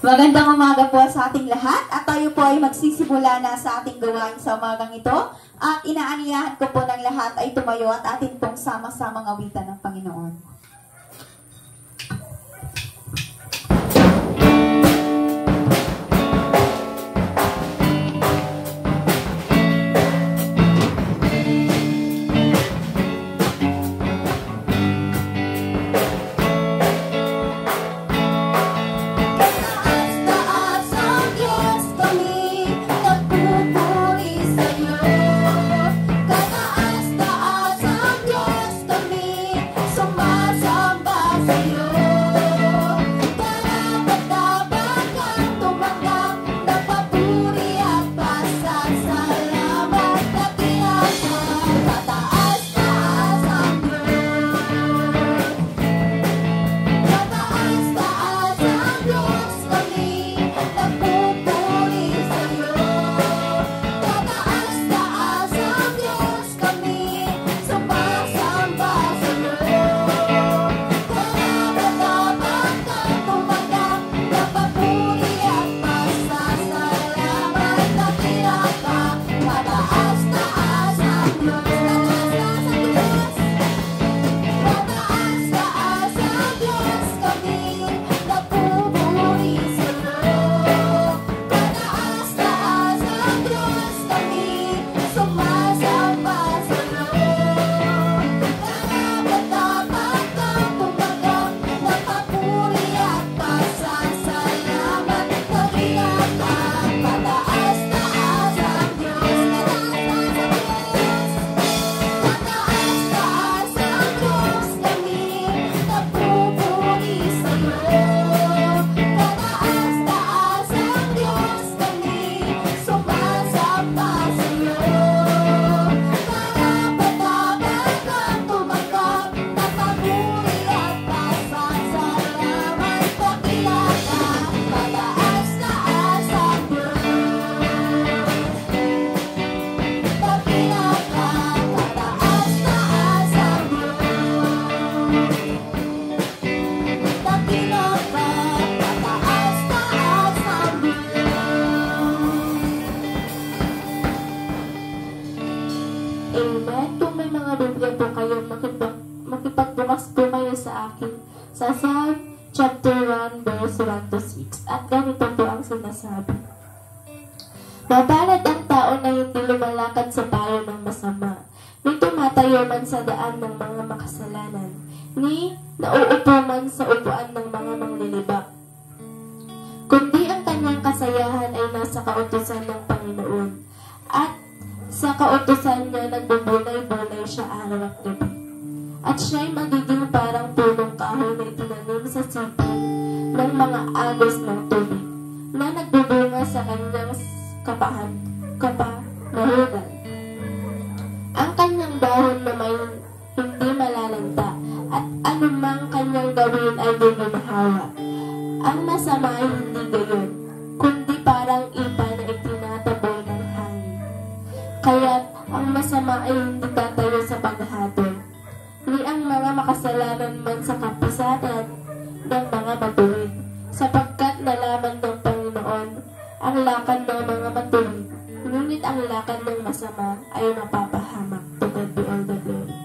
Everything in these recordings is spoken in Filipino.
Magandang umaga po sa ating lahat at tayo po ay magsisimula na sa ating gawain sa umagang ito at inaaniyahan ko po ng lahat ay tumayo at atin pong sama-samang awitan ng Panginoon. Amen. Kung may mga Biblia po kayo, makipagbukas po kayo sa akin sa Psalm chapter 1, verse 1 to 6. At ganito po ang sinasabi. Mabalad ang tao na hindi lumalakad sa payo ng masama, ni tumatayo man sa daan ng mga makasalanan, ni nauupo man sa upuan ng mga manglilibak. Kundi ang kanyang kasayahan ay nasa kautusan ng Panginoon, at sa kautusan niya nagbubunay-bunay siya araw at gabi. At siya'y magiging parang punong kahoy na itinanim sa sipon ng mga agos ng tubig, na nagbubunga sa kanyang kapanahugan. Ang kanyang dahon na may hindi malalanta, at anumang kanyang gawin ay ginahawa. Ang masama ay hindi gayon, kundi parang ipa na itinataboy ng hangin. Kaya't ang masama ay hindi tatayo sa paghatol, ni ang mga makasalanan man sa kapisanan ng mga matuwid, sapagkat nalaman ng Panginoon ang lakad ng mga matuwid, ngunit ang lakad ng masama ay mapapahamak. To God be all the glory.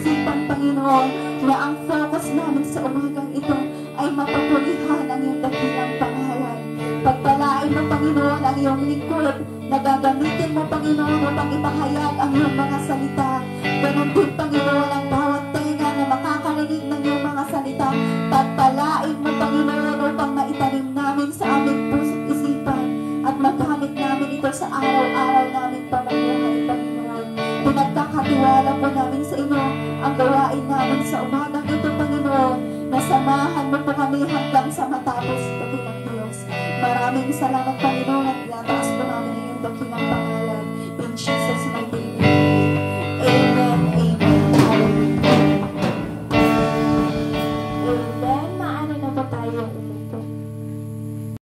isipan, Panginoon, na ang focus namin sa umagang ito ay mapapurihan ang iyong dakilang pangalan. Pagpalain mo, Panginoon, ang iyong lingkod na gagamitin mo, Panginoon, upang ipahayag ang iyong mga salita. Ganon din, Panginoon, ang bawat tenga na makakarinig ng iyong mga salita. Pagpalain mo, Panginoon, upang maitanim namin sa aming puso't isipan at magamit namin ito sa araw-araw namin pamumuhay, Panginoon. Pinagkakatiwala po namin sa inyo ang gawain namin sa umagang ito, Panginoon, na samahan mo po kami hanggang sa matapos ito ng Diyos. Maraming salamat, Panginoon, at tinataas po namin ang iyong dakilang pangalan. In Jesus' mighty name.